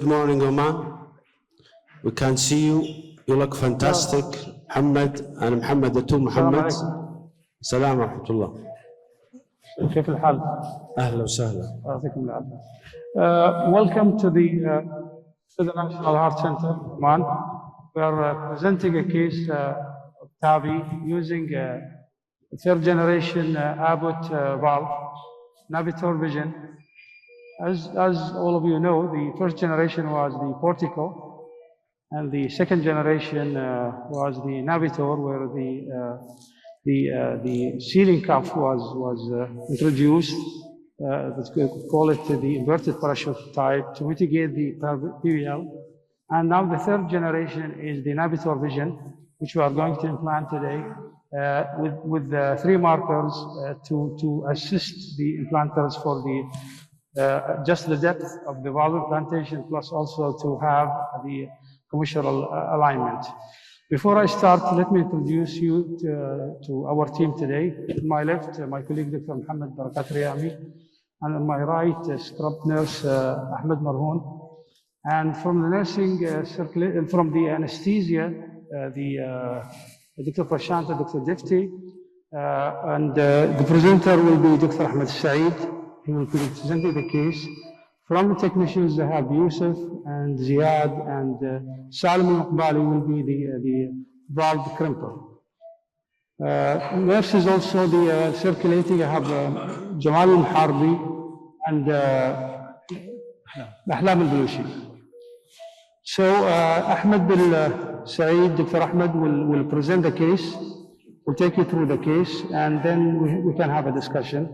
Good morning, Oman. We can see you. You look fantastic. Muhammad, أنا محمد دكتور محمد. السلام ورحمة الله. كيف الحال؟ أهلا وسهلا. يعطيكم العافية. Welcome to the National Heart Center, Oman. We are presenting a case of TAVI using third generation Abbott valve, Navitor Vision. As all of you know, the first generation was the Portico, and the second generation was the Navitor, where the sealing cuff was introduced. Let's call it the inverted parachute type to mitigate the PVL. And now the third generation is the Navitor Vision, which we are going to implant today with three markers to assist the implanters for just the depth of the valve implantation, plus also to have the commissural alignment. Before I start, let me introduce you to our team today. To my left, my colleague, Dr. Mohammed Barakat Riyami, and on my right, scrub nurse Ahmed Marhoon. And from the nursing from the anesthesia, Dr. Prashanta, Dr. Difti, and the presenter will be Dr. Ahmed Saeed. He will be presenting the case. From the technicians, they have Yusuf and Ziad, and Salim Al-Iqbali will be the valve crimper. Nurses also the circulating. I have Jamal Al-Harbi and Ahlam Al-Balushi. So Ahmed bin Saeed, Dr. Ahmed will present the case. We'll take you through the case, and then we can have a discussion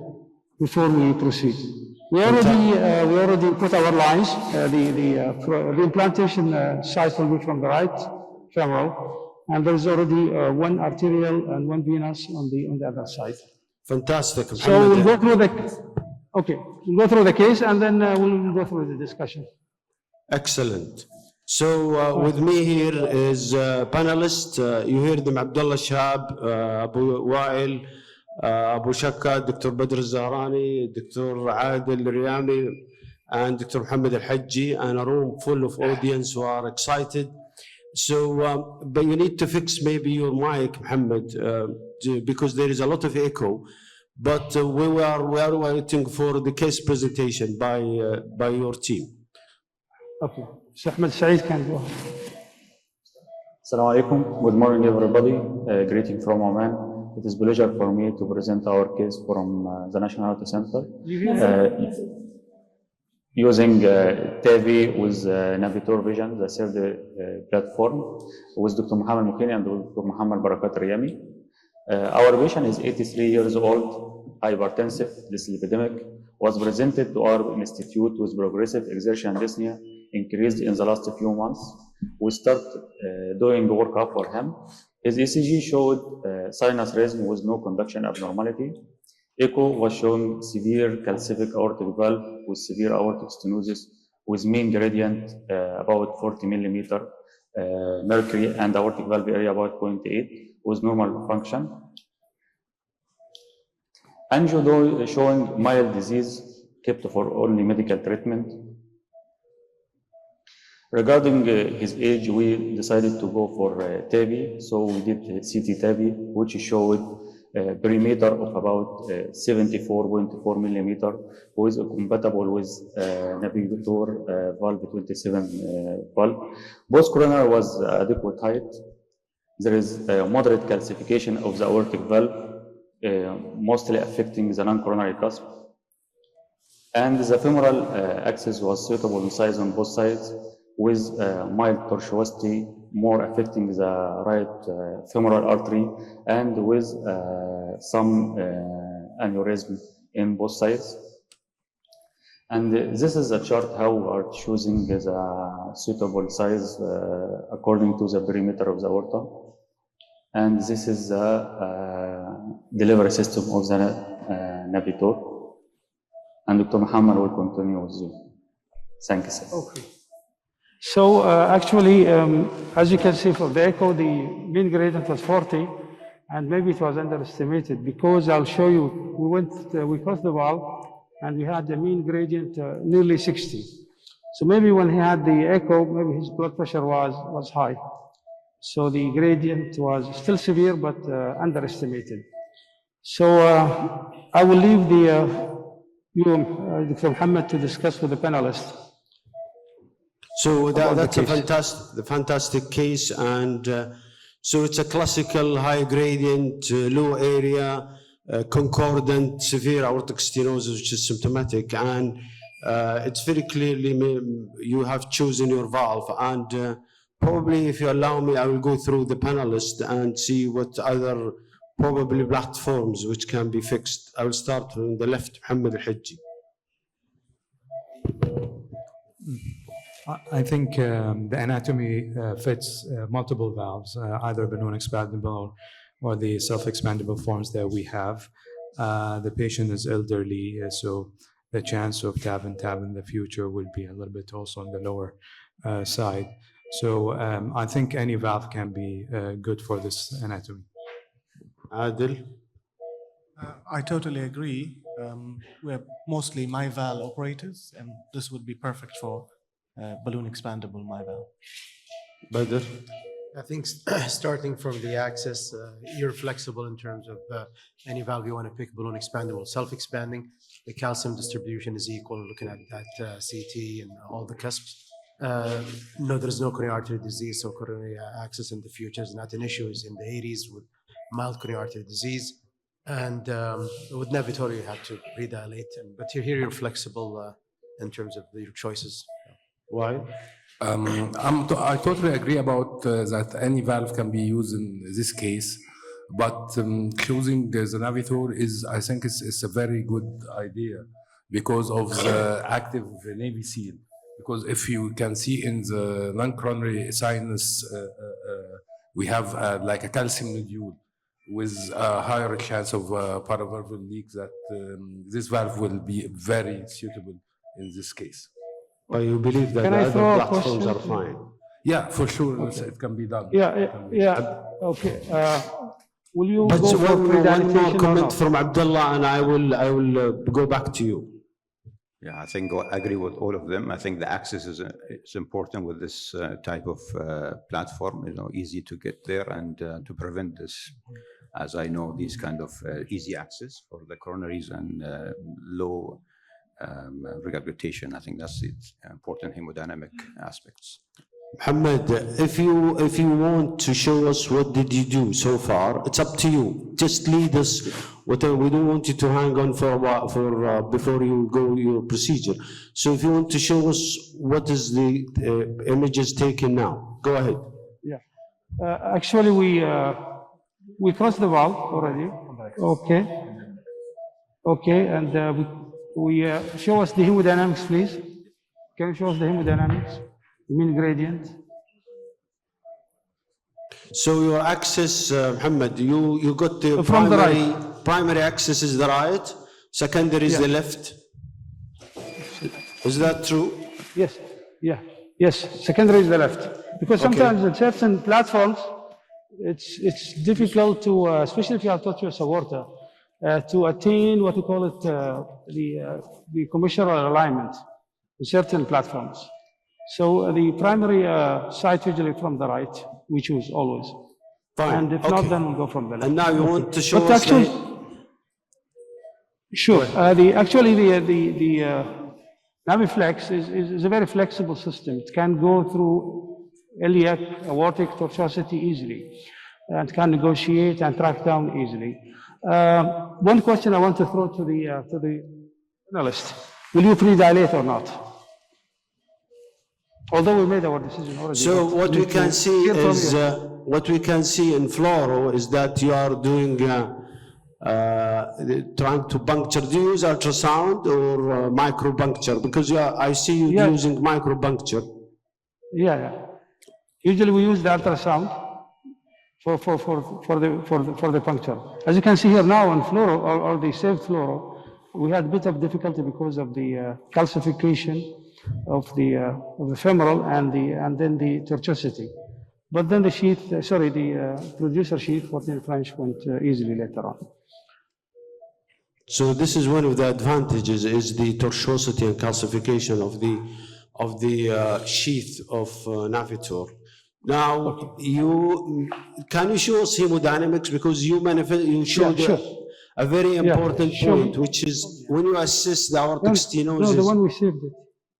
before we proceed. We already put our lines. The implantation site will be from the right femoral, and there's already one arterial and one venous on the other side. Fantastic. So we'll go through the case, and then we'll go through the discussion. Excellent. So with me here is panelist. You heard them: Abdullah Shahab, Abu Wa'il, Abu Shakka, Dr. Badr Zahrani, Dr. Adil Riyami, and Dr. Muhammad Al-Hajji, and a room full of audience who are excited. So, but you need to fix maybe your mic, Muhammad, because there is a lot of echo. But we are waiting for the case presentation by your team. Okay. So Ahmed Saeed can go. Assalamu alaikum. Good morning, everybody. Greeting from Oman. It is a pleasure for me to present our case from the National Heart Center. Using TAVI with Navitor Vision, the third platform, with Dr. Mohammed Mukini and Dr. Mohammed Barakat Riyami. Our patient is 83 years old, hypertensive, dyslipidemic, was presented to our institute with progressive exertion dyspnea, increased in the last few months. We start doing workup for him. His ECG showed sinus rhythm with no conduction abnormality. Echo was showing severe calcific aortic valve with severe aortic stenosis with mean gradient about 40 millimeter mercury and aortic valve area about 0.8 with normal function. Angio showing mild disease kept for only medical treatment. Regarding his age, we decided to go for TAVI, so we did CT TAVI, which showed a perimeter of about 74.4 millimeter, who is compatible with Navitor valve 27 valve. Both coronary was adequate height. There is a moderate calcification of the aortic valve, mostly affecting the non-coronary cusp. And the femoral axis was suitable in size on both sides, with mild tortuosity, more affecting the right femoral artery, and with some aneurysm in both sides. And this is a chart how we are choosing the suitable size according to the perimeter of the aorta. And this is the delivery system of the Navitor. And Dr. Muhammad will continue with you. Thank you, sir. Okay. So actually, as you can see for the echo, the mean gradient was 40, and maybe it was underestimated because I'll show you, we crossed the valve, and we had the mean gradient nearly 60. So maybe when he had the echo, maybe his blood pressure was high. So the gradient was still severe, but underestimated. So I will leave Dr. Muhammad, to discuss with the panelists. So that's a case. fantastic case, and so it's a classical high gradient, low area, concordant severe aortic stenosis, which is symptomatic, and it's very clearly you have chosen your valve. And probably, if you allow me, I will go through the panelists and see what other probably platforms which can be fixed. I will start from the left, Muhammad Al-Hajji. I think the anatomy fits multiple valves, either balloon expandable or the self-expandable forms that we have. The patient is elderly, so the chance of TAV in the future will be a little bit also on the lower side. So I think any valve can be good for this anatomy. Adil? I totally agree. We're mostly MyVal operators, and this would be perfect for balloon expandable MyVal. Badr? I think starting from the axis, you're flexible in terms of any valve you want to pick, balloon expandable, self-expanding. The calcium distribution is equal, looking at that CT and all the cusps. No, there is no coronary artery disease, so coronary access in the future is not an issue. It's in the 80s with mild coronary artery disease. And with Navitor, you have to redilate. But here you're flexible in terms of your choices. Why? I totally agree about that any valve can be used in this case, but choosing the Navitor is, I think, it's a very good idea because of the active Navy SEAL. Because if you can see in the lung coronary sinus, we have like a calcium nodule with a higher chance of paravalvular leak, that this valve will be very suitable in this case. Well, you believe that Can the I other throw a platforms question? are fine? Yeah, for sure, it can be done. Yeah. Okay. Will you But go for one more pre-dilatation or comment not? from Abdullah, and I will go back to you. Yeah, I think I agree with all of them. I think the access is important with this type of platform. Easy to get there and to prevent this, as I know, these kind of easy access for the coronaries and low regurgitation. I think that's it. Important hemodynamic aspects. Muhammad, if you want to show us what did you do so far, it's up to you. Just lead us. Whatever, we don't want you to hang on for a while before you go your procedure. So if you want to show us what is the images taken now, go ahead. Yeah. Actually, we crossed the valve already. Okay. Okay, and we show us the hemodynamics, please. Can you show us the hemodynamics? Mean gradient. So your axis, Muhammad, you got the From the right. Primary axis is the right, secondary is the left. Is that true? Yes. Yeah. Yes. Secondary is the left. Because sometimes in certain platforms, it's difficult to, especially if you have tortuous aorta, to attain what we call it the commissural alignment in certain platforms. So the primary site usually from the right, we choose always. Fine. And if not, then we'll go from the left. And now you want to show But us actually, sure. The Naviflex is a very flexible system. It can go through iliac aortic tortuosity easily, and can negotiate and track down easily. One question I want to throw to the panelist: will you pre-dilate or not? Although we made our decision already. So what we can see is what we can see in fluoro is that you are doing trying to puncture. Do you use ultrasound or micro puncture? Because I see you using micro puncture. Yeah. Usually we use the ultrasound for the puncture. As you can see here now in fluoro or the saved fluoro, we had a bit of difficulty because of the calcification of the femoral and then the tortuosity. But then the sheath, the producer sheath 14 French went easily later on. So this is one of the advantages, is the tortuosity and calcification of the sheath of Navitor. Now, can you show us hemodynamics, because you showed sure. a very important sure. point, which is when you assess the aortic No, stenosis. the one we saved it.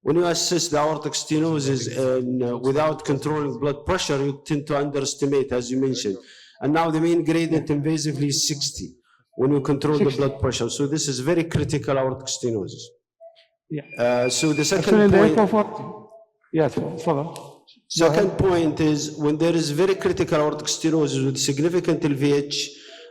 When you assess the aortic stenosis without controlling blood pressure, you tend to underestimate, as you mentioned. And now the mean gradient invasively is 60 when you control the blood pressure. So this is very critical aortic stenosis. Yeah. So the second Actually, the point. echo for, yes, follow. Second point is when there is very critical aortic stenosis with significant LVH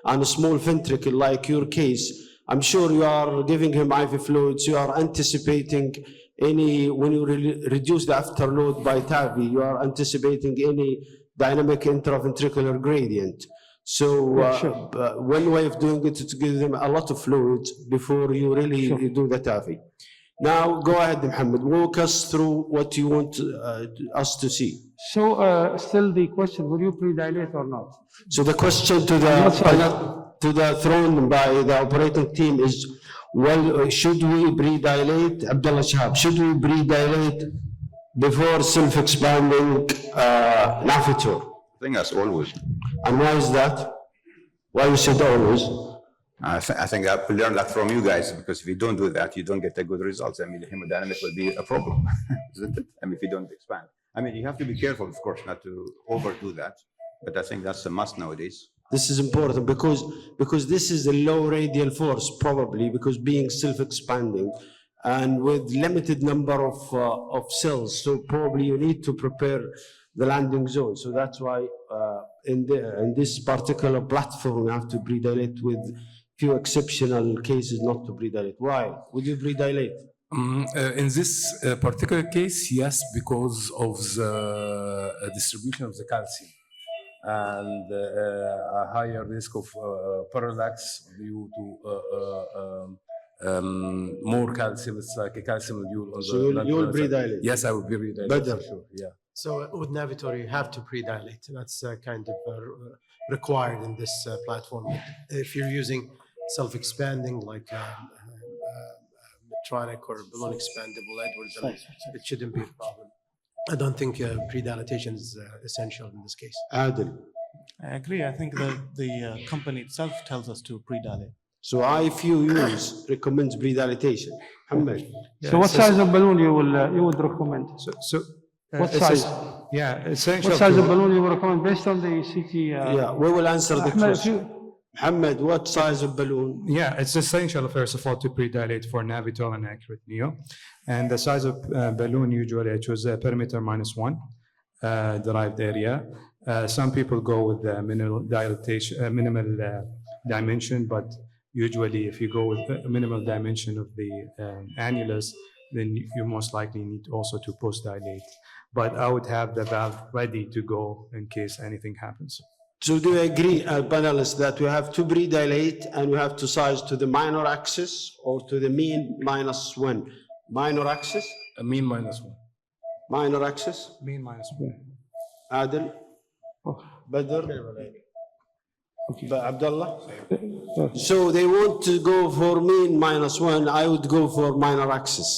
and a small ventricle, like your case, I'm sure you are giving him IV fluids, you are anticipating any, when you reduce the afterload by TAVI, you are anticipating any dynamic intraventricular gradient. So one way of doing it is to give them a lot of fluids before you really do the TAVI. Now, go ahead, Mohammed. Walk us through what you want us to see. So, still the question: will you predilate or not? So the question to the thrown by the operating team is: well, should we predilate? Abdullah Shahab, should we predilate before self-expanding Navitor? I think that's always. And why is that? Why you said always? I think I learned that from you guys, because if you don't do that, you don't get a good results. I mean, the hemodynamic will be a problem, isn't it? I mean, if you don't expand. I mean, you have to be careful, of course, not to overdo that, but I think that's a must nowadays. This is important because this is a low radial force, probably, because being self-expanding and with limited number of cells, so probably you need to prepare the landing zone. So that's why in this particular platform, you have to predilate with few exceptional cases not to predilate. Why would you predilate? In this particular case, yes, because of the distribution of the calcium and a higher risk of parallax due to more calcium. It's like a calcium module on so you will predilate? Yes, I will be predilate. Better. For sure. Yeah. So with Navitor, you have to predilate. That's kind of required in this platform. If you're using self-expanding like Medtronic or balloon expandable Edwards, it shouldn't be a problem. I don't think predilatation is essential in this case. Adil. I agree. I think the company itself tells us to predilate. So IFU recommends predilatation. Muhammad. So what size of balloon you would recommend? What size? Essential. What size of balloon you would recommend based on the CT? We will answer the question. Muhammad, what size of balloon? Yeah, it's essential, first of all, to predilate for Navitor and accurate neo. And the size of balloon, usually I choose a perimeter -1 derived area. Some people go with the minimal dilatation, minimal dimension, but usually if you go with the minimal dimension of the annulus, then you most likely need also to post-dilate. But I would have the valve ready to go in case anything happens. So do you agree, panelists, that we have to predilate and we have to size to the minor axis or to the mean -1? Minor axis? Mean -1. Minor axis? Mean -1. Adil? Badr? Abdullah? So they want to go for mean -1, I would go for minor axis.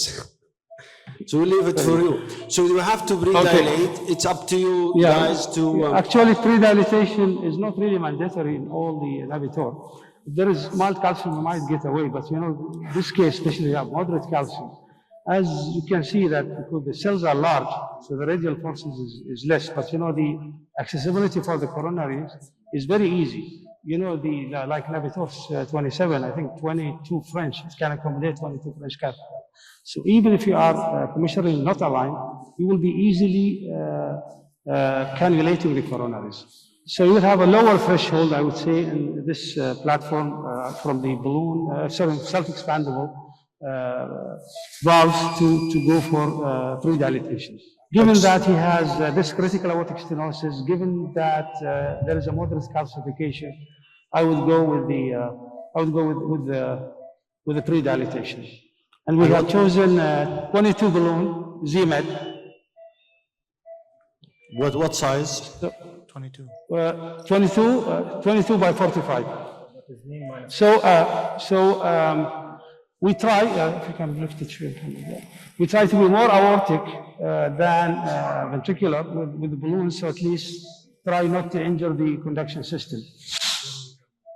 So we leave it for you. So you have to predilate. It's up to you guys to. Actually, predilatation is not really mandatory in all the Navitor. If there is mild calcium, you might get away, but this case, especially moderate calcium, as you can see that because the cells are large, so the radial forces is less. But the accessibility for the coronaries is very easy. Like Navitor's 27, I think 22 French, it can accommodate 22 French catheter. So even if you are commissurally not aligned, you will be easily cannulating the coronaries. So you have a lower threshold, I would say, in this platform from the balloon, self-expandable valves to go for predilatation. Given that he has this critical aortic stenosis, given that there is a moderate calcification, I would go with the predilatation. And we have chosen 22 balloon ZMed. What size? 22. 22 by 45. So we try, if you can lift it, we try to be more aortic than ventricular with the balloons, so at least try not to injure the conduction system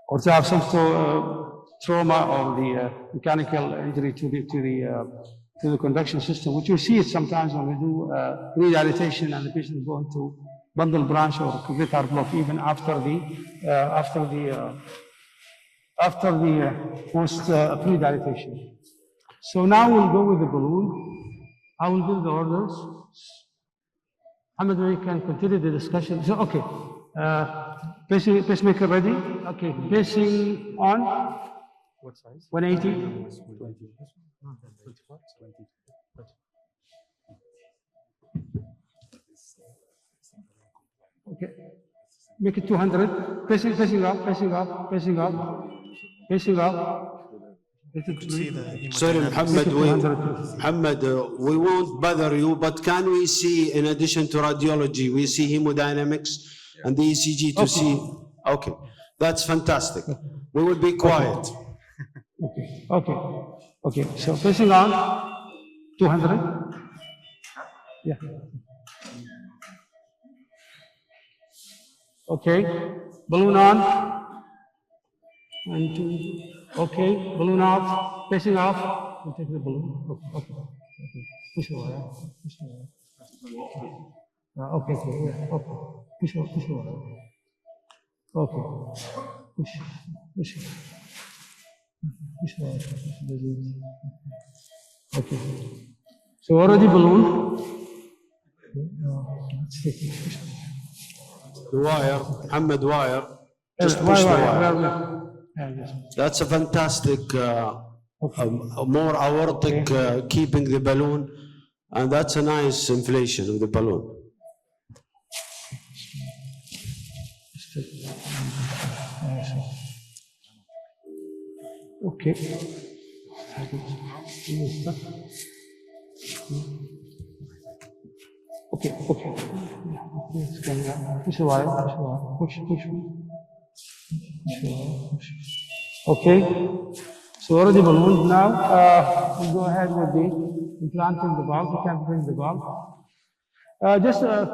or to have some trauma or the mechanical injury to the conduction system, which you see it sometimes when we do redilatation and the patient is going to bundle branch or complete heart block even after the post pre-dilatation. So now we'll go with the balloon. I will give the orders. Ahmed, we can continue the discussion. So, okay. Pacemaker ready? Okay. Pacing on? What size? 180? Okay. Make it 200. Pacing up, pacing up, pacing up, pacing up. See the Sorry, hemodynamics. Muhammad, we won't bother you, but can we see, in addition to radiology, we see hemodynamics and the ECG to see? Okay, that's fantastic. We will be quiet. Okay. So pacing on 200. Yeah. Okay. Balloon on. And 2. Okay, balloon off, pacing off. We'll take the balloon. Okay. Push away. Okay. Push away. Okay. Push away. Okay. So already balloon. Let's take it. The wire, Muhammad, wire. Just push the wire. That's a fantastic, more aortic, keeping the balloon, and that's a nice inflation of the balloon. Okay. Okay. Push the wire. Push. Okay, so already ballooned now. We'll go ahead with the implanting the valve. We can bring the valve. Just the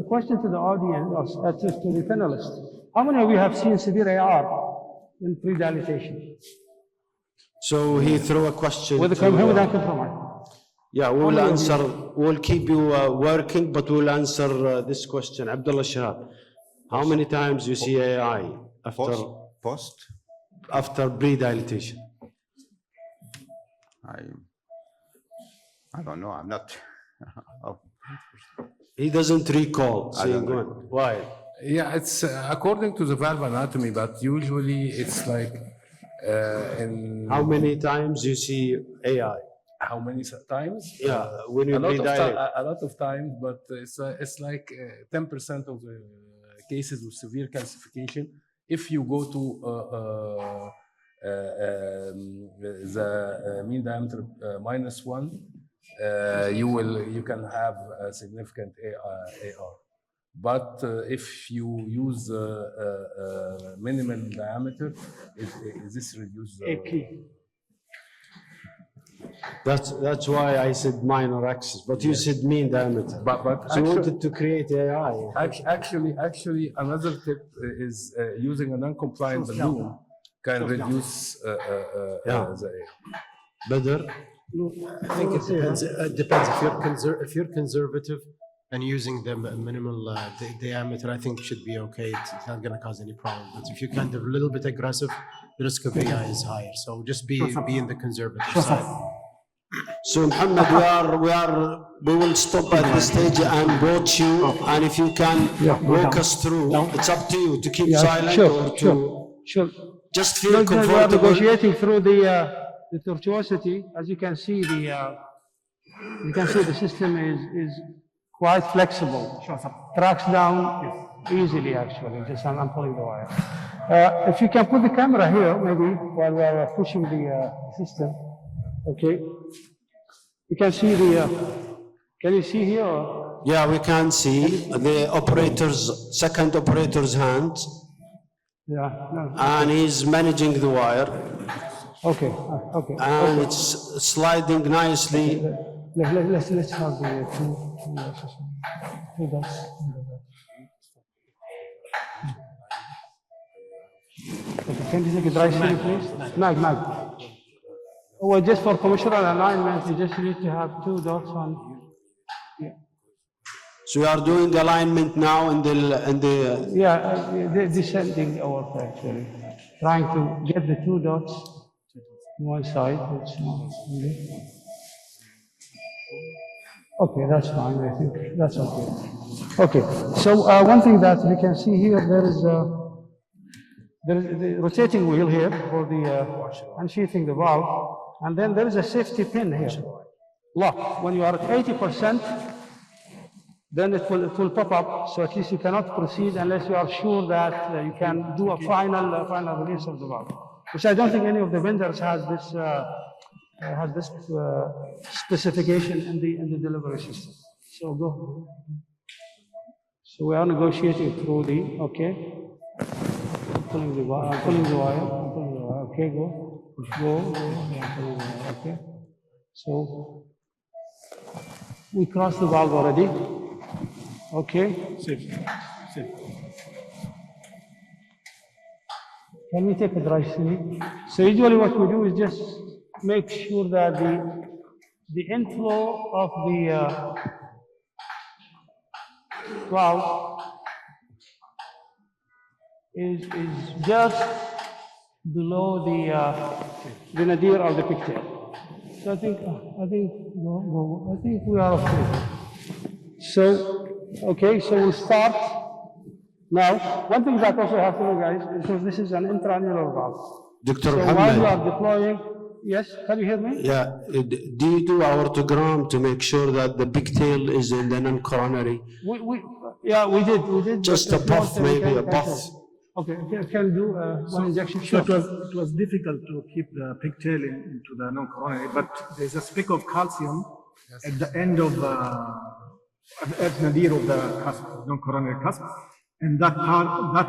question to the audience, to the panelists. How many of you have seen severe AR in pre-dilatation? So he threw a question With the hemodynamic compromise. Yeah, we'll answer, we'll keep you working, but we'll answer this question. Abdullah Shahab, how many times you see AI after pre-dilatation? I don't know, I'm not. He doesn't recall. Why? Yeah, it's according to the valve anatomy, but usually it's like in How many times you see AI? how many times? Yeah, when you pre-dilate. A lot of times, but it's like 10% of the cases with severe calcification. If you go to the mean diameter -1, you can have a significant AR. But if you use minimal diameter, this reduces That's why I said minor axis, but you said mean diameter. But so you wanted to create AI. Actually, another tip is using a non-compliant balloon can reduce the AR. Better? I think it depends. It depends. If you're conservative and using the minimal diameter, I think it should be okay. It's not going to cause any problem. But if you're kind of a little bit aggressive, the risk of AI is higher. So just be in the conservative side. So Muhammad, we will stop at this stage and watch you, and if you can walk us through, it's up to you to keep silent or to just feel comfortable. We are negotiating through the tortuosity. As you can see, the system is quite flexible. Tracks down easily, actually. Just I'm pulling the wire. If you can put the camera here, maybe while we are pushing the system. Okay. You can see can you see here? Yeah, we can see the second operator's hand. Yeah. And he's managing the wire. Okay, okay. and it's sliding nicely. Let's have the two dots. Okay, can you take a dry city, please? Mag. Well, just for commercial alignment, you just need to have two dots on. Yeah, So you are doing alignment now in the descending over actually. Trying to get the two dots on one side. It's not really. Okay, that's fine. I think that's okay. Okay, so one thing that we can see here, there is the rotating wheel here for the unsheathing the valve, and then there is a safety pin here. Lock. When you are at 80%, then it will pop up. So at least you cannot proceed unless you are sure that you can do a final release of the valve, which I don't think any of the vendors has this specification in the delivery system. So go. So we are negotiating through the pulling the wire. Okay, go. Okay. So we crossed the valve already. Okay. Safe. Can we take a dry cleaning? So usually what we do is just make sure that the inflow of the valve is just below the nadir of the pigtail. So I think we are okay. So okay, so we'll start now. One thing that also have to know, guys, because this is an intraannular valve. Dr. So Muhammad. while you are deploying, yes, can you hear me? Yeah, do you do aortogram to make sure that the pigtail is in the non-coronary? We did. Just a puff, maybe a puff. Okay, can do one injection. So it was difficult to keep the pigtail into the non-coronary, but there's a speck of calcium at the end of at the nadir of the cusp, non-coronary cusp, and that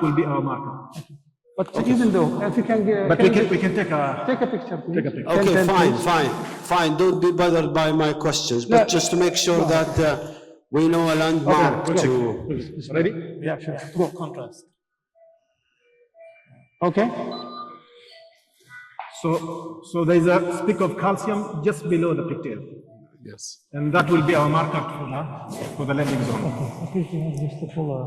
will be our marker. But even though, if you can get, But we can take a picture, please. Take a picture. Okay, fine. Don't be bothered by my questions, but just to make sure that we know a landmark to. Ready? Yeah, sure. Go. Contrast. Okay. So there is a speck of calcium just below the pigtail, Yes. and that will be our marker for the landing zone. I think you have just to pull a.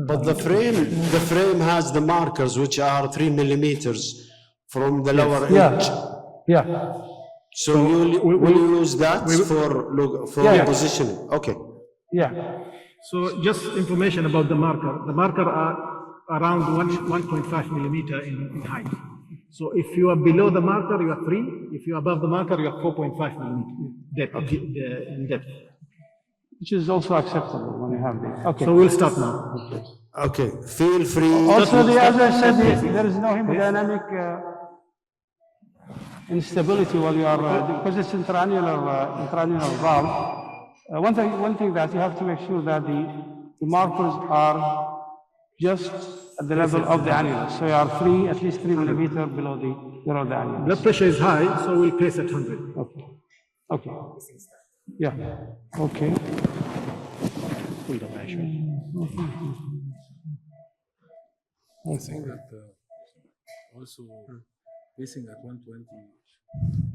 But the frame has the markers, which are 3 millimeters from the lower edge. Yeah. So will you use that for positioning? Okay. Yeah. So just information about the marker. The marker are around 1.5 millimeter in height. So if you are below the marker, you are 3. If you are above the marker, you are 4.5 millimeter in depth. Which is also acceptable when you have this. Okay. So we'll start now. Okay. Feel free. Also, as I said, there is no hemodynamic instability while you are, because it's intraannular valve. One thing that you have to make sure that the markers are just at the level of the annulus. So you are at least 3 millimeter below the annulus. Blood pressure is high, so we'll place at 100. Okay. Yeah. Okay. I think that also pacing at 120.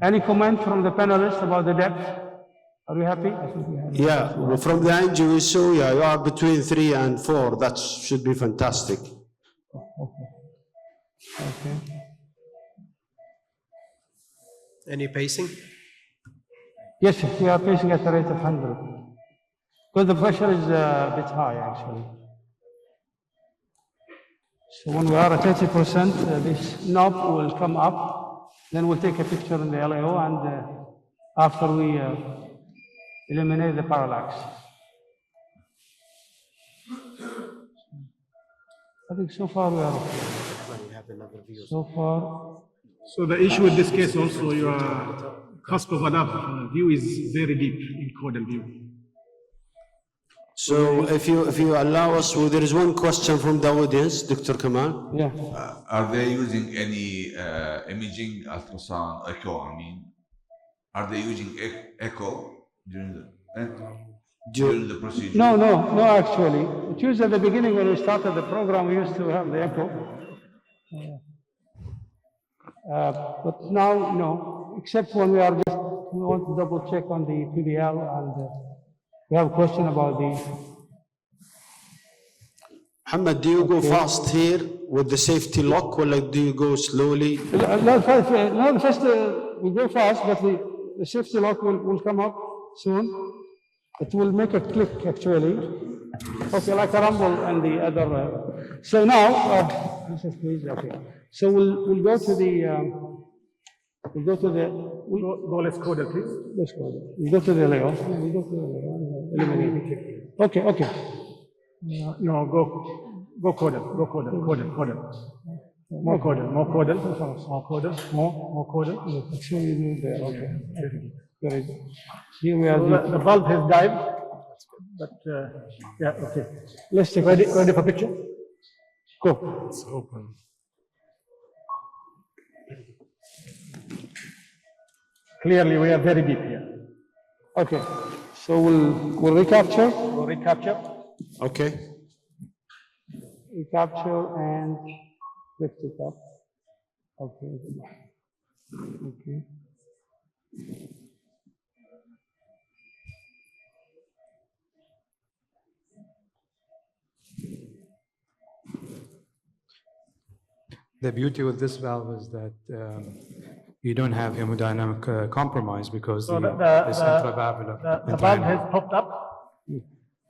Any comment from the panelists about the depth? Are you happy? Yeah, well, from the angio we saw, you are between 3 and 4. That should be fantastic. Okay. Any pacing? Yes, we are pacing at a rate of 100. Because the pressure is a bit high, actually. So when we are at 80%, this knob will come up. Then we'll take a picture in the LAO, and after we eliminate the parallax. I think so far we are okay. So far. So the issue with this case also, your cusp of valve view is very deep in caudal view. So if you allow us, well, there is one question from the audience, Dr. Kamal. Yeah. Are they using any imaging, ultrasound, echo? I mean, are they using echo during the procedure? No, actually. It used at the beginning when we started the program, we used to have the echo. But now, no, except when we want to double check on the PBL and we have a question about the. Muhammad, do you go fast here with the safety lock, or like do you go slowly? No, first we go fast, but the safety lock will come up soon. It will make a click actually. Okay, like a rumble and the other. So now, this is please, okay. So we'll go to the. Let's code it, please. Let's go. We go to the layout. We go to the layout. Eliminate. Okay. No, go coded. More coded. Actually, there. Okay. Very good. Here we are. So the valve has died, but yeah, okay. Let's take Ready for picture? Go. It's open. Clearly, we are very deep here. Okay. So we'll recapture. Okay. Recapture and lift it up. Okay. The beauty with this valve is that you don't have hemodynamic compromise because So it's intravalvular. the valve has popped up.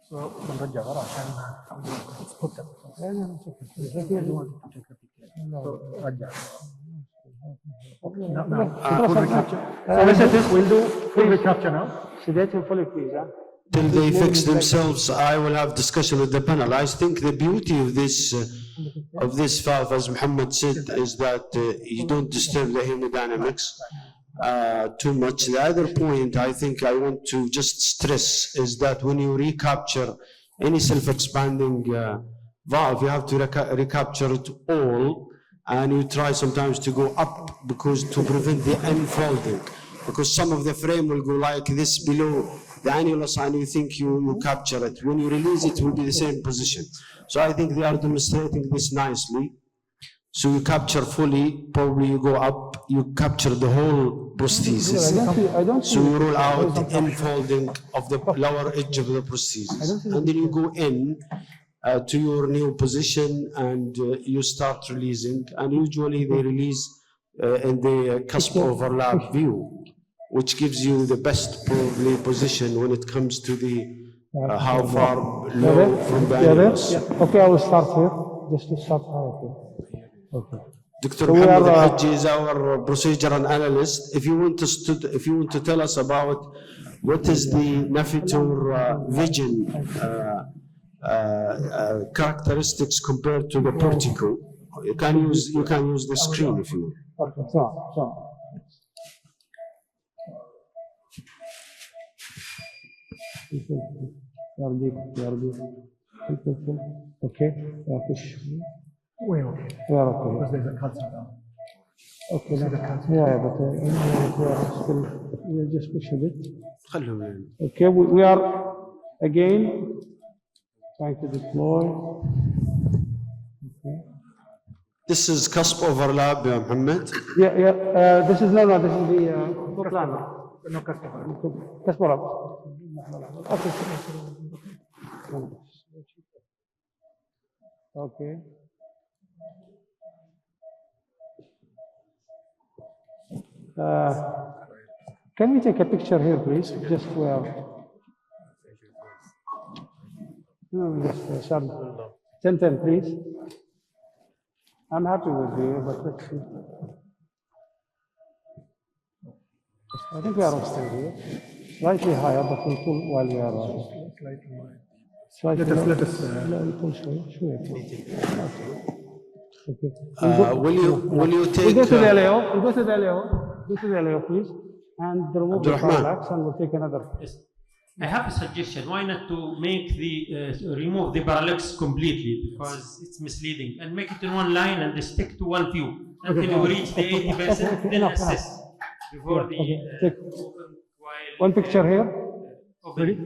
So it's popped up. We'll do full recapture now. Sedate him fully, please. Till they fix themselves, I will have discussion with the panel. I think the beauty of this valve, as Muhammad said, is that you don't disturb the hemodynamics too much. The other point I think I want to just stress is that when you recapture any self-expanding valve, you have to recapture it all, and you try sometimes to go up because to prevent the unfolding, because some of the frame will go like this below the annulus and you think you capture it. When you release it, it will be the same position. So I think they are demonstrating this nicely. So you capture fully, probably you go up, you capture the whole prosthesis. So you roll out the unfolding of the lower edge of the prosthesis. And then you go in to your new position and you start releasing. And usually they release in the cusp overlap view, which gives you the best probably position when it comes to the how far low from the annulus. Okay, I will start here. Just to start here. Okay. Dr. Muhammad Al-Hajji is our procedural analyst. If you want to tell us about what is the Navitor vision characteristics compared to the Portico, you can use the screen if you want. Okay, so. Okay, push. Way okay. Yeah, okay. Because there's a cancer down. Okay, yeah, but we are still, we'll just push a bit. Okay, we are again trying to deploy. Okay. This is cusp overlap, Muhammad. Yeah. This is no. This is the planner. No cusp overlap. Okay. Okay. Can we take a picture here, please? Just where. No, just sorry. 10, please. I'm happy with you, but let's see. I think we are still here. Slightly higher, but we'll pull while we are. Slightly. Let us. Pull sure. Okay. Will you take? We'll go to the LAO. Go to the LAO, please. And remove the parallax, and we'll take another. I have a suggestion. Why not to make the remove the parallax completely, because it's misleading, and make it in one line and stick to one view until you reach the 80%, then assess before the one picture here. Ready?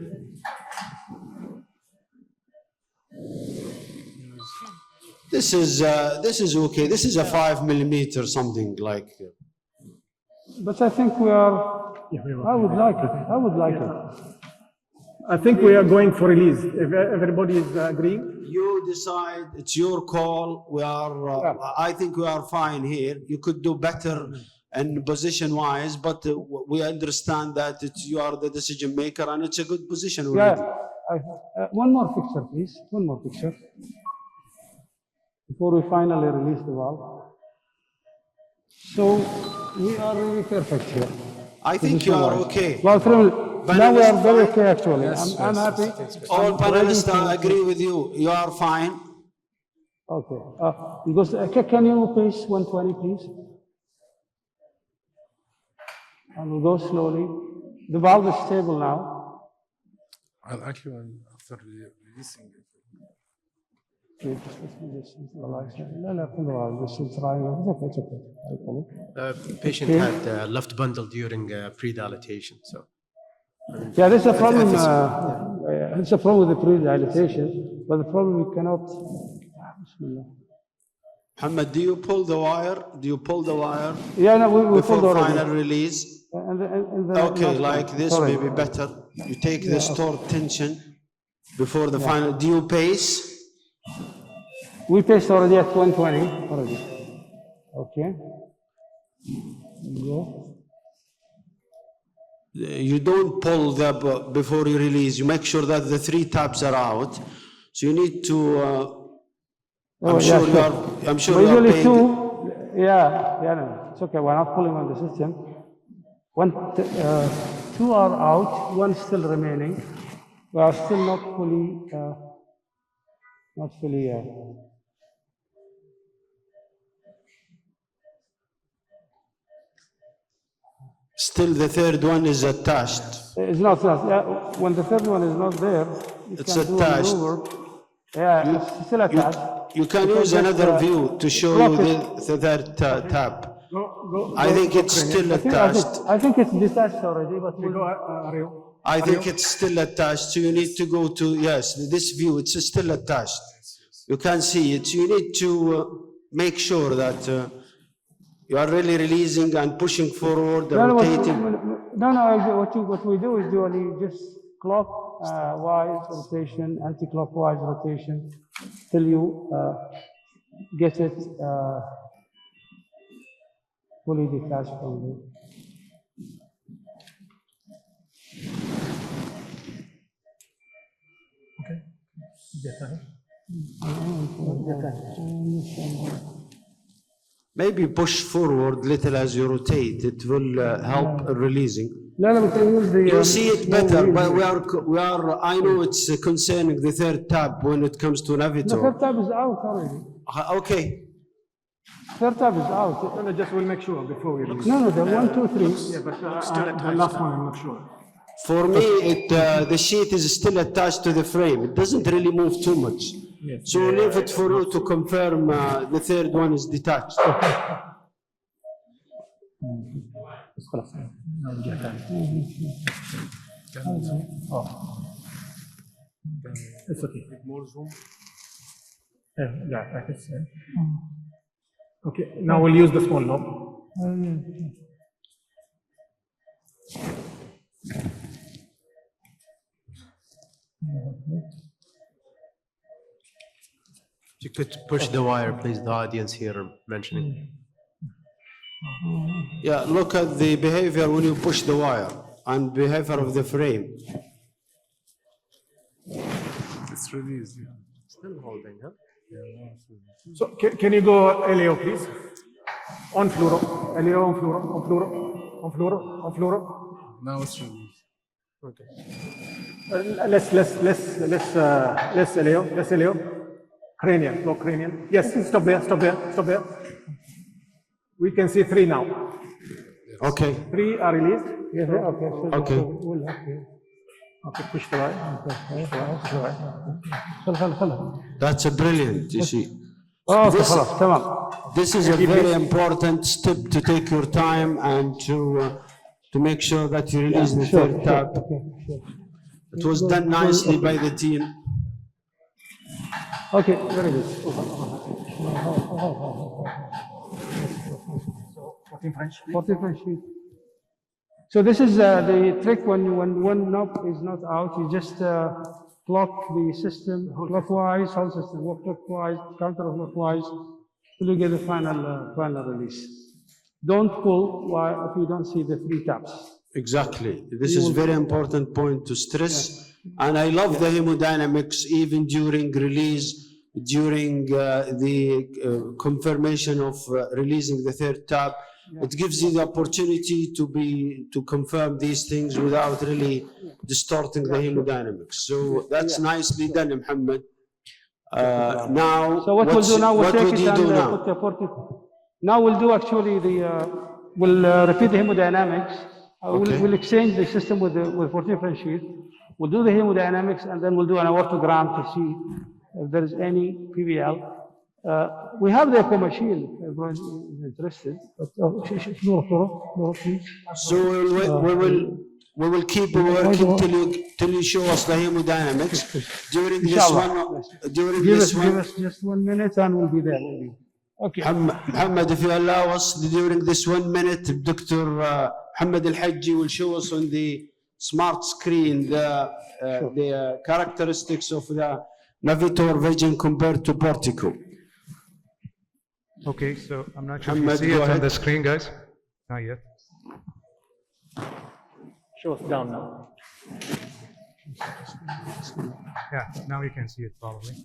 This is okay. This is a 5 millimeter something like. But I think we are. I would like it. I would like it. I think we are going for release. If everybody is agreeing. You decide. It's your call. We are. I think we are fine here. You could do better and position-wise, but we understand that you are the decision maker, and it's a good position already. One more picture, please. One more picture. Before we finally release the valve. So we are really perfect here. I think you are okay. Well, now we are very okay actually. I'm happy. All panelists agree with you. You are fine. Okay. Because can you pace 120, please? And we'll go slowly. The valve is stable now. Actually, after releasing it. Okay, just let me just visualize it. No, just try. It's okay. The patient had left bundle during pre-dilatation, so. Yeah, there's a problem. It's a problem with the pre-dilatation, but the problem we cannot. Muhammad, do you pull the wire? Do you pull the wire? Yeah, no, we pulled before already. final release. Okay, like this may be better. You take the stored tension before the final. Do you pace? We paced already at 120 already. Okay. Yeah. You don't pull before you release. You make sure that the 3 tabs are out. So you need to. I'm sure you are. I'm sure you are paying. Two. Yeah. No, it's okay. We're not pulling on the system. 2 are out. 1 still remaining. We are still not fully. Still, the third one is attached. It's not. When the third one is not there, it's attached. Yeah, it's still attached. You can use another view to show you the third tab. I think it's still attached. I think it's detached already, but I think it's still attached. So you need to go to this view. It's still attached. You can see it. You need to make sure that you are really releasing and pushing forward, rotating. What we do is usually just clockwise rotation, anti-clockwise rotation, till you get it fully detached from the. Maybe push forward little as you rotate. It will help releasing. You see it better, but we are. I know it's concerning the third tab when it comes to navigator. The third tab is out already. Okay. Third tab is out. No, just we'll make sure before we release. No, the 1, 2, 3. Yeah, but the last one, I'm not sure. For me, the sheet is still attached to the frame. It doesn't really move too much. Yes. So leave it for you to confirm the third one is detached. It's okay. More zoom. Yeah, I can see. Okay, now we'll use the small knob. You could push the wire, please. The audience here are mentioning. Yeah, look at the behavior when you push the wire and behavior of the frame. It's released. Still holding, huh? So can you go Elio, please? On fluoro. Elio on fluoro. On fluoro. On fluoro. On fluoro. Now it's released. Okay. Less Elio. Less Elio. Cranial. Low cranial. Yes. Stop there. Stop there. Stop there. We can see 3 now. Okay. 3 are released. Yes, okay. Okay. Okay, push the right. Okay, push the right. خلها. That's a brilliant, you see. اوكي This- خلاص تمام. This is a very important step to take your time and to make sure that you release the Sure, third sure. tab. Okay, sure. It was done nicely by the team. Okay, very good. 14 French sheet. So this is the trick when one knob is not out, you just clock the system clockwise, whole system, work clockwise, counterclockwise, till you get the final release. Don't pull while if you don't see the 3 taps. Exactly. This is very important point to stress. And I love the hemodynamics even during release, during the confirmation of releasing the third tab. It gives you the opportunity to confirm these things without really distorting the hemodynamics. So that's nicely done, Mohammed. Now, So what we'll do now, we'll what take would it you and do now? put the 40. Now we'll do actually we'll repeat the hemodynamics. Okay. We'll exchange the system with 14 French sheet. We'll do the hemodynamics and then we'll do an aortogram to see if there is any PVL. We have the echo machine if everyone is interested. But, please. So we will keep working till you show us the hemodynamics. During this Inshallah. one, Give us just 1 minute and we'll be there. Okay. Muhammad, if you allow us, during this 1 minute, Dr. Muhammad Al-Hajji will show us on the smart screen the characteristics of the Navitor Vision compared to Portico. Okay, so I'm not sure if you Muhammad, see go it on ahead. the screen, guys. Not yet. Show us down now. Yeah, now you can see it probably.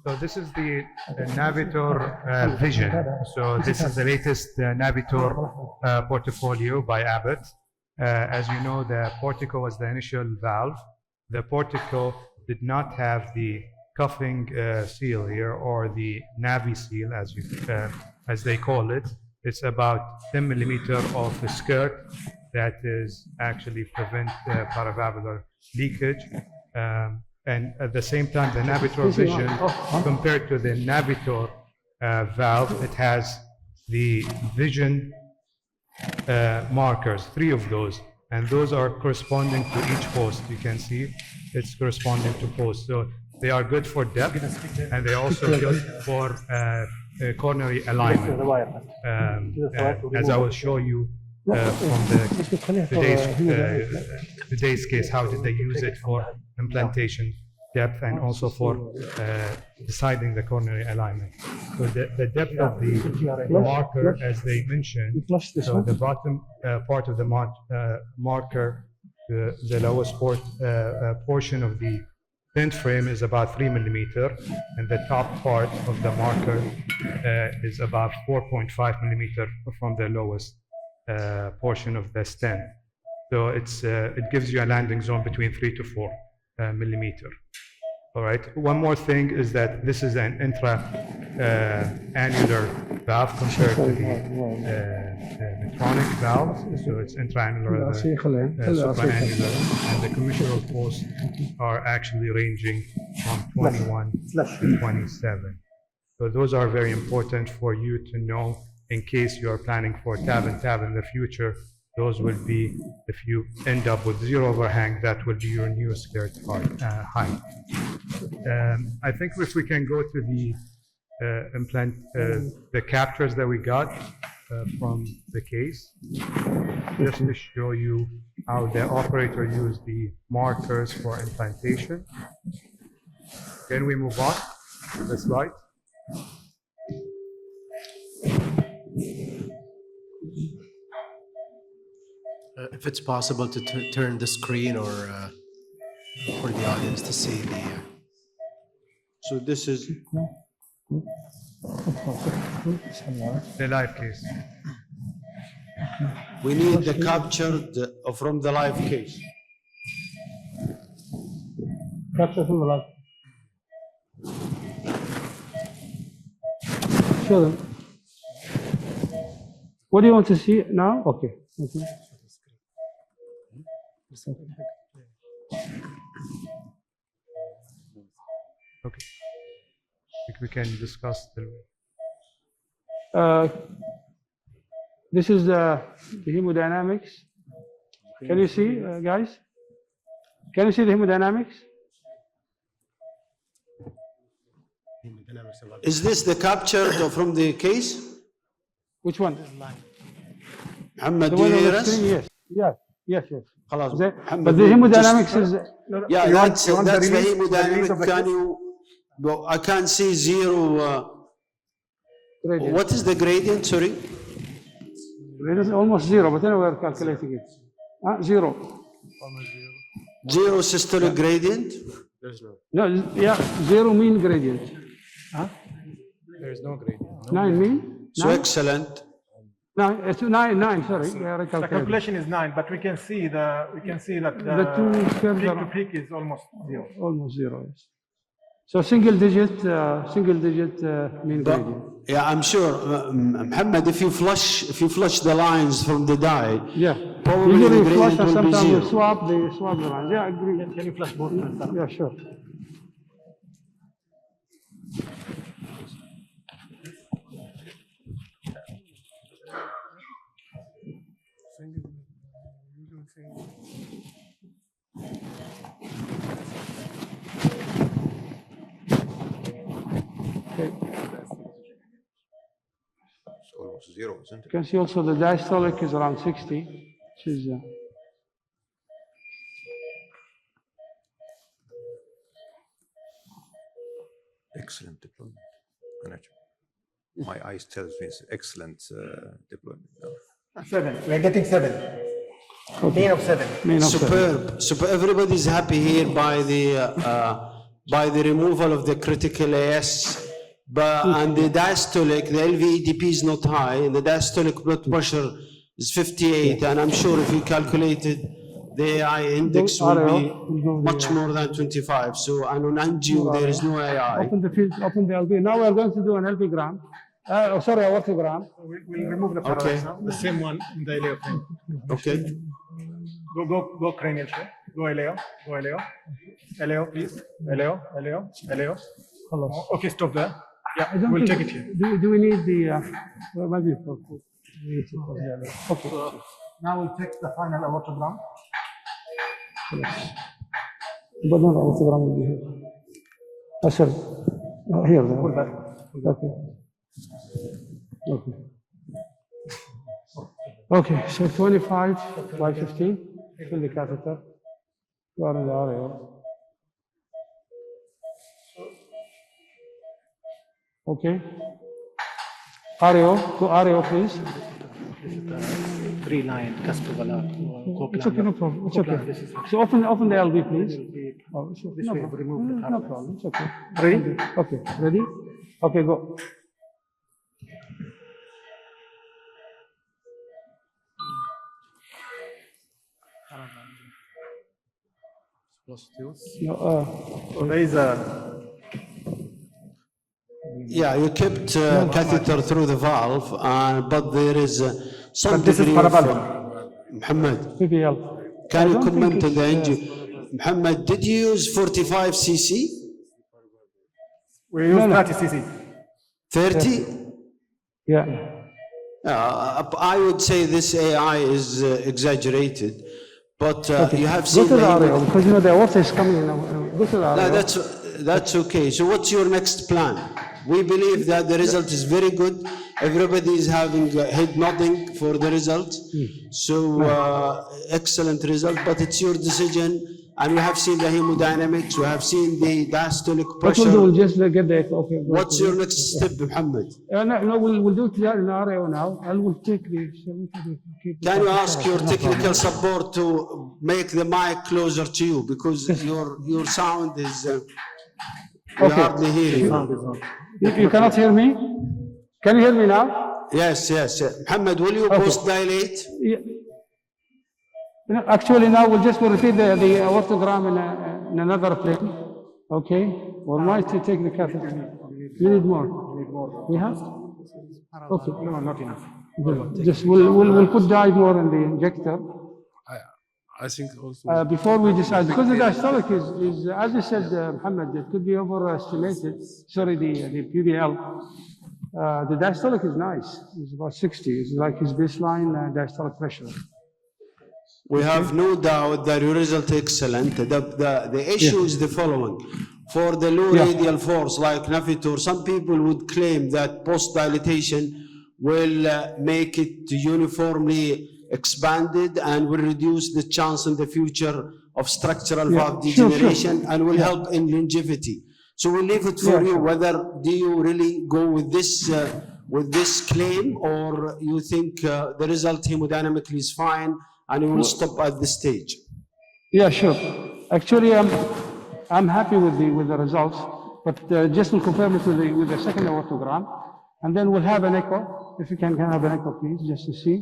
So this is the Navitor Vision. So this is the latest Navitor portfolio by Abbott. As you know, the Portico was the initial valve. The Portico did not have the cuffing seal here, or the Navi seal, as they call it. It's about 10 millimeter of a skirt that is actually prevent paravalvular leakage. And at the same time, the Navitor Vision, compared to the Navitor valve, it has the vision markers, 3 of those, and those are corresponding to each post. You can see it's corresponding to posts. So they are good for depth, and they're also good for coronary alignment. As I will show you from today's case, how did they use it for implantation depth and also for deciding the coronary alignment. So the depth of the marker, as they mentioned, so the bottom part of the marker, the lowest portion of the stent frame is about 3 millimeter, and the top part of the marker is about 4.5 millimeter from the lowest portion of the stent. So it gives you a landing zone between 3 to 4 millimeter. All right. One more thing is that this is an intra-annular valve compared to the Medtronic valve. So it's intra-annular, supraannular, and the commissural posts are actually ranging from 21 to 27. So those are very important for you to know in case you are planning for TAV and TAV in the future. Those will be, if you end up with 0 overhang, that will be your new skirt height. I think if we can go to the the captures that we got from the case, just to show you how the operator used the markers for implantation. Can we move on to the slide? If it's possible to turn the screen or for the audience to see the. So this is The live case. we need the captured from the live case. Capture from the live. Show them. What do you want to see now? Okay. Okay. We can discuss the. This is the hemodynamics. Can you see, guys? Can you see the hemodynamics? Is this the captured from the case? Which one? Muhammad, The do one you on hear the us? screen, yes. Yes, yes, yes. خلاص. But the hemodynamics is, Yeah, You want that's the the release of hemodynamic. the Can case? you? Well, I can't see zero. gradient. What is the gradient? Sorry. It is almost zero, but anyway, we're calculating it. Zero. Zero systolic gradient. No, yeah, zero mean gradient. There is no gradient. 9 mean? So excellent. It's 9, sorry. We are The calculating. calculation is 9, but we can see that The two curves peak are to peak is almost zero. almost zero, yes. So single digit mean But, gradient. yeah, I'm sure, Muhammad, if you flush the lines from the dye, Yeah. probably Usually the flush gradient and will be sometimes we zero. swap the lines. Yeah, I agree. Can you flash both? Yeah, sure. Okay. It's almost zero, isn't You it? can see also the diastolic is around 60, which is Excellent deployment. My eyes tells me it's excellent deployment. No. 7. We're getting 7. Mean of 7. Superb. So everybody's happy here by the removal of the critical AS. But and the diastolic, the LVEDP is not high, and the diastolic blood pressure is 58. And I'm sure if you calculated the AI index will be much more than 25. So and on angio there is no AI. Open the field, open the LV. Now we're going to do an LV gram. Sorry, aortogram. We'll remove the parallax now. The same one in the LAO frame. Okay. Go cranial show. Go LAO. Go LAO. LAO, please. LAO. LAO. Okay, stop there. Yeah, we'll take it here. Do we need the, well, maybe for okay. Now we'll take the final aortogram. But no, aortogram will be here. Sorry. Here. Pull back. Okay. Okay. Okay, so 25 by 15, fill the catheter, go in the RAO. Okay. RAO, go RAO please. 3-line cascovalar. It's okay, no problem. It's okay. So open the LV please. Oh, sure. This No way, problem. remove the No problem. It's okay. Ready? Okay. Ready? Okay, go. No, So there is a Yeah, you kept catheter through the valve, but there is some But this is degree of paravalvular. Muhammad, PVL. can I you don't think comment on the it's, angio? Muhammad, did you use 45 cc? we use 30 cc. 30? Yeah. I would say this AI is exaggerated, but you have Go seen to the the RAO because you know the aorta is coming in. Go to the RAO. No, that's okay. So what's your next plan? We believe that the result is very good. Everybody is having head nodding for the result. So excellent result, but it's your decision. And we have seen the hemodynamics, we have seen the diastolic What pressure. we'll do, we'll just get the echo. Okay. What's your next step, Muhammad? No, we'll do it here in the RAO now. I will take the. Can you ask your technical support to make the mic closer to you because your sound is we hardly hear you. You cannot hear me? Can you hear me now? Yes. Muhammad, will you post dilate? Yeah. Actually, now we'll just repeat the aortogram in another plane. Okay? Or might you take the catheter? You need more. We have? Okay. No, not enough. Good. Just we'll put dye more in the injector. I think also. Before we decide, because the diastolic is as you said, Muhammad, it could be overestimated. Sorry, the PBL. The diastolic is nice. It's about 60. It's like his baseline diastolic pressure. We have no doubt that your result is excellent. The issue is the following. For the low radial force like Navitor, some people would claim that post-dilatation will make it uniformly expanded and will reduce the chance in the future of structural valve degeneration and will help in longevity. So we'll leave it for you whether do you really go with this claim, or you think the result hemodynamically is fine and you will stop at this stage. Yeah, sure. Actually, I'm happy with the results, but just to confirm it with the second aortogram, and then we'll have an echo. If you can have an echo, please, just to see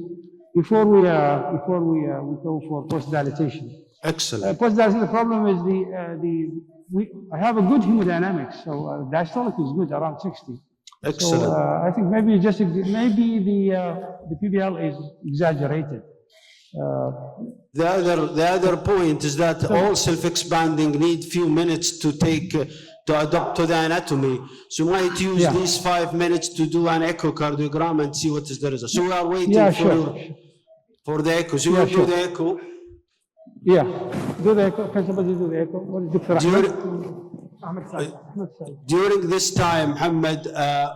before we go for post-dilatation. Excellent. Post-dilatation. The problem is I have a good hemodynamics, so diastolic is good around 60. Excellent. So I think maybe the PBL is exaggerated. The other point is that all self-expanding need few minutes to adapt to the anatomy. So you might use these 5 minutes to do an echocardiogram and see what is the result. So we are waiting for the echo. So you will do the echo. Yeah, do the echo. Can somebody do the echo? What is Dr. During this time, Muhammad,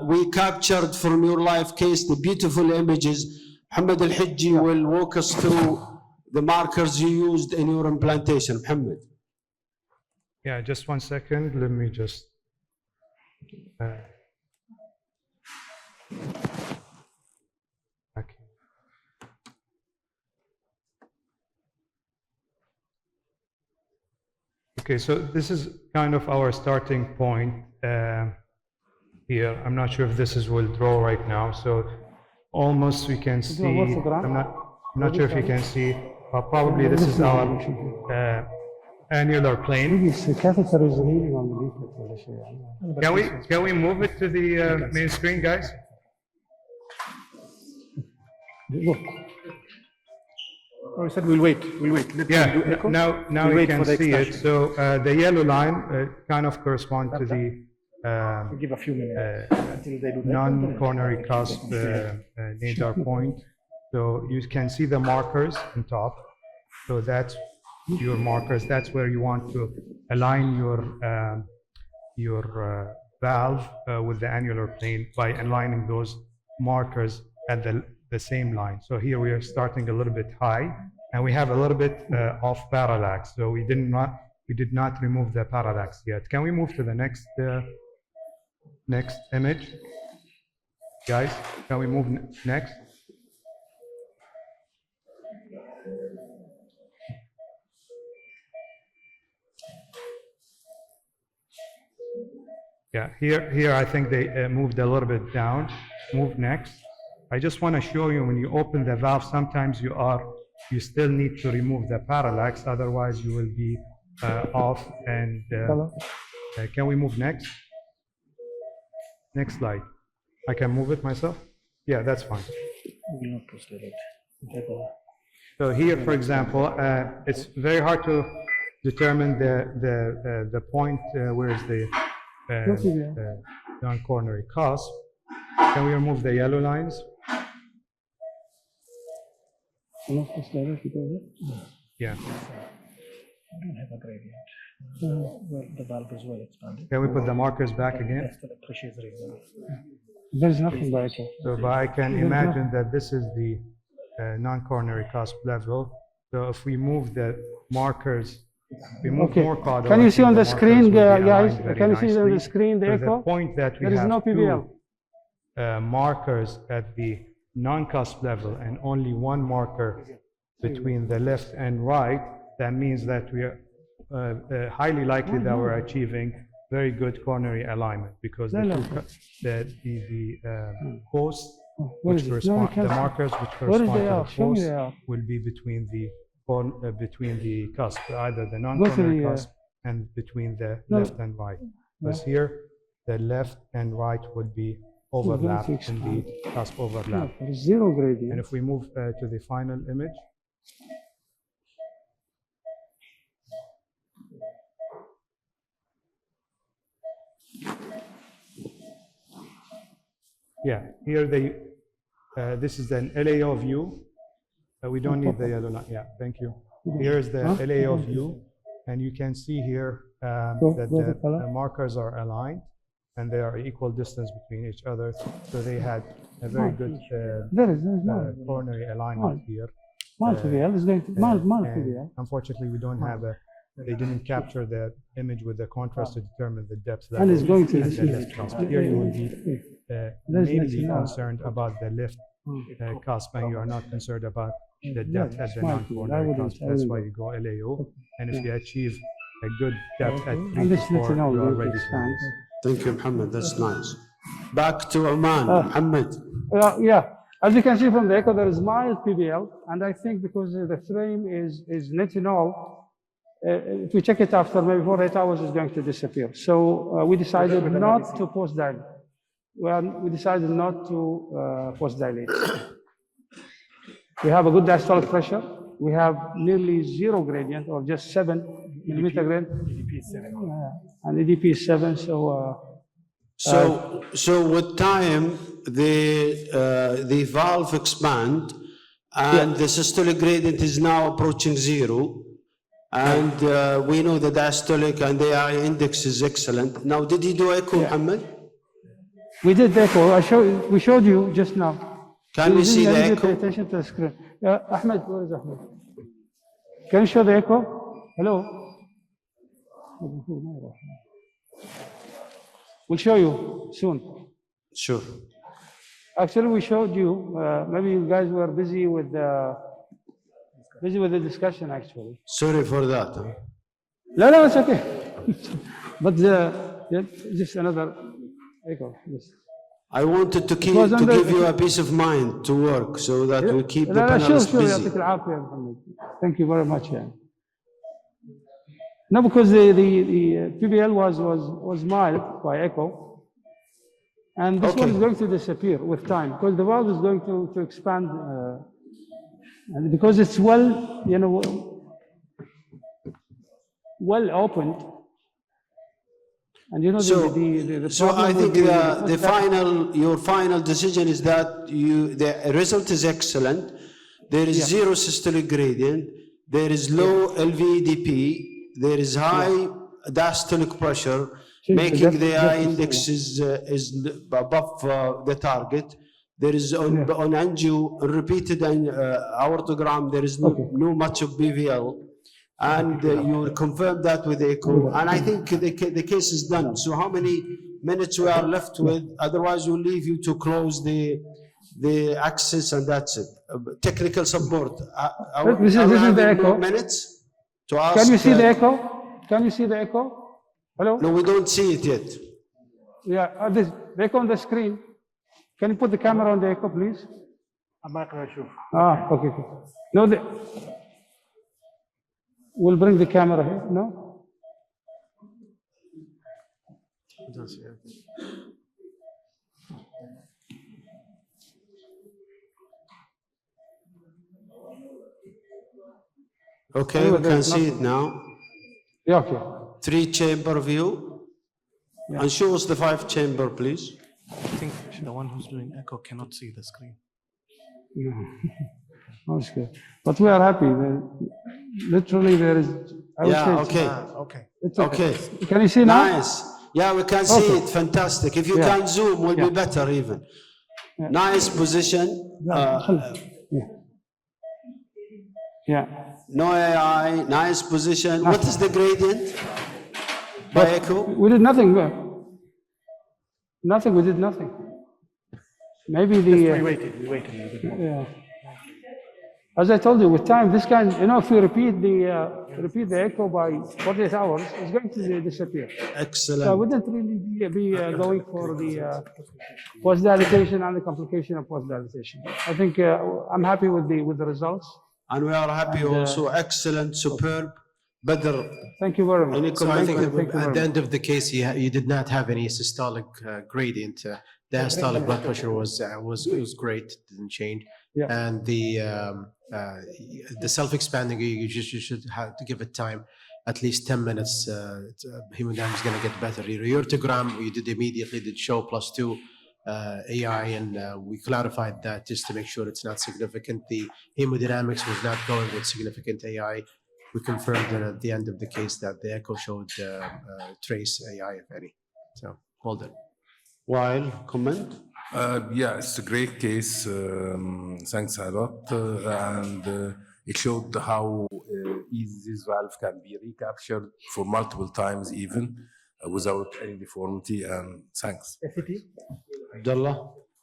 we captured from your live case the beautiful images. Muhammad Al-Hijji will walk us through the markers you used in your implantation. Muhammad. Yeah, just 1 second. Let me just. Okay. Okay, so this is kind of our starting point here. I'm not sure if this will draw right now. So almost we can see. I'm not sure if you can see. Probably this is our annular plane. Can we move it to the main screen, guys? Oh, we said we'll wait. Yeah, now we can see it. So the yellow line kind of corresponds to the give a few minutes until they do that. non-coronary cusp nadar point. So you can see the markers on top. So that's your markers. That's where you want to align your valve with the annular plane by aligning those markers at the same line. So here we are starting a little bit high, and we have a little bit off parallax. So we did not remove the parallax yet. Can we move to the next image, guys? Can we move next? Yeah, here I think they moved a little bit down. Move next. I just want to show you when you open the valve, sometimes you still need to remove the parallax, otherwise you will be off. And can we move next? Next slide. I can move it myself? Yeah, that's fine. So here, for example, it's very hard to determine the point where is the non-coronary cusp. Can we remove the yellow lines? Yeah. I don't have a gradient. Well, the valve is well expanded. Can we put the markers back again? There's nothing by it. So but I can imagine that this is the non-coronary cusp level. So if we move the markers, we move more caudal. Can you see on the screen, guys? Can you see on the screen the echo? The point that we there is have no PBL. Markers at the non-cusp level and only one marker between the left and right, that means that we are highly likely that we're achieving very good coronary alignment, because the posts which correspond, the markers which correspond to the posts will be between the cusp, either the non-coronary cusp and between the left and right. Because here, the left and right would be overlap in the cusp overlap. Zero gradient. And if we move to the final image, Yeah, here this is an LAO view. We don't need the yellow line. Yeah, thank you. Here's the LAO view, and you can see here that the markers are aligned and they are equal distance between each other. So they had a very good coronary alignment here. And unfortunately, we don't have they didn't capture the image with the contrast to determine the depth level. And it's going to here you will be mainly concerned about the left cusp, and you are not concerned about the depth at the non-coronary cusp. That's why you go LAO. And if you achieve a good depth at 3 to 4, you are ready for this. Thank you, Mohammed. That's nice. Back to Oman, Mohammed. Yeah, as you can see from the echo, there is mild PBL, and I think because the frame is nitinol, if we check it after maybe 4 or 8 hours, it's going to disappear. So we decided not to post-dilate. We decided not to post-dilate. We have a good diastolic pressure. We have nearly 0 gradient, or just 7 millimeter gradient. EDP is 7. And EDP is 7, So with time, the valve expand, and the systolic gradient is now approaching 0. And we know the diastolic and the AI index is excellent. Now, did you do echo, Mohammed? We did echo. We showed you just now. Can we see the echo? Pay attention to the screen. Ahmed, where is Ahmed? Can you show the echo? Hello? We'll show you soon. Sure. Actually, we showed you. Maybe you guys were busy with the discussion, actually. Sorry for that. No, it's okay. But just another echo. Yes. I wanted to give you a peace of mind to work so that we keep the panelists busy. Thank you very much. Yeah. No, because the PBL was mild by echo, and this one is going to disappear with time because the valve is going to expand, and because it's well opened. And you know so I think your final decision is that the result is excellent. There is 0 systolic gradient. There is low LVEDP. There is high diastolic pressure, making the AI index is above the target. There is on angio, repeated aortogram, there is no much of BVL. And you confirm that with echo, and I think the case is done. So how many minutes we are left with? Otherwise, we'll leave you to close the access, and that's it. Technical support. This is the echo. Minutes to ask. Can you see the echo? Can you see the echo? Hello? No, we don't see it yet. Yeah, the echo on the screen. Can you put the camera on the echo, please? Okay. No, we'll bring the camera here. No? Okay, we can see it now. Yeah, okay. 3-chamber view. Yeah. And show us the 5-chamber, please. I think the one who's doing echo cannot see the screen. No, that's good. But we are happy. Literally, there is. Okay. Okay. It's okay. Can you see now? Nice. Yeah, we can see it. Fantastic. If you can zoom, will be better even. Yeah. Nice position. Yeah. No AI. Nice position. What is the gradient? By echo? We did nothing. Nothing. We did nothing. Maybe the. We waited. Yeah. As I told you, with time, this kind, if you repeat the echo by 48 hours, it's going to disappear. Excellent. So I wouldn't really be going for the post-dilatation and the complication of post-dilatation. I think I'm happy with the results. And we are happy also. Excellent, superb, better. Thank you very much. So I think at the end of the case, you did not have any systolic gradient. Diastolic blood pressure was great, didn't change. Yeah. And the self-expanding, you should have to give it time, at least 10 minutes. Hemodynamics is going to get better. Your aortogram, you did immediately, did show +2. AI, and we clarified that just to make sure it's not significant. The hemodynamics was not going with significant AI. We confirmed that at the end of the case that the echo showed trace AI, if any. So, well done. While comment? Yeah, it's a great case. Thanks a lot. It showed how easy this valve can be recaptured for multiple times, even without any deformity. And thanks. Abdullah?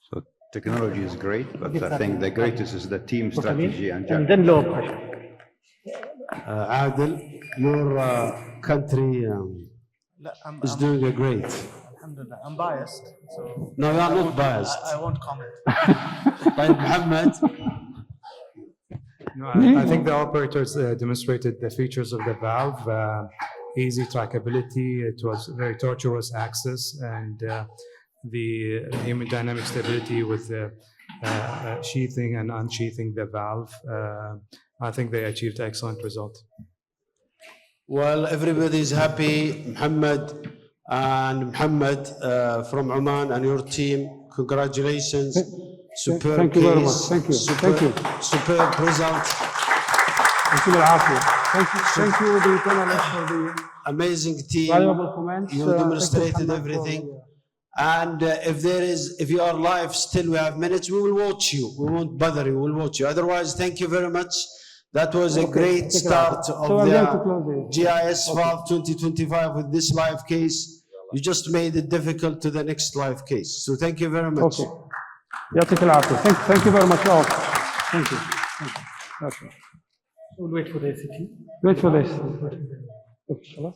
So technology is great, but I think the greatest is the team strategy and And then low pressure. Adil, your country is doing a great. Alhamdulillah. I'm biased, so No, you are not biased. I won't comment. طيب Muhammad? No, I think the operators demonstrated the features of the valve, easy trackability. It was very tortuous access, and the hemodynamic stability with the sheathing and unsheathing the valve. I think they achieved excellent result. Well, everybody is happy. Muhammad from Oman and your team, congratulations. Superb Thank you very much. Thank you. Thank you. Superb result. Thank you, thank you, the panelists, for the Amazing team. valuable comments. You Thank you, demonstrated Muhammad, everything. for And if you are live still, we have minutes, we will watch you. We won't bother you, we'll watch you. Otherwise, thank you very much. That was a great start of So I'm going to close the the- GIS Valve 2025 with this live case. You just made it difficult to the next live case. So thank you very much. Okay. يعطيك العافية. Thank you very much all. Thank you. Okay. We'll wait for the ACT. Wait for this. Okay, خلاص.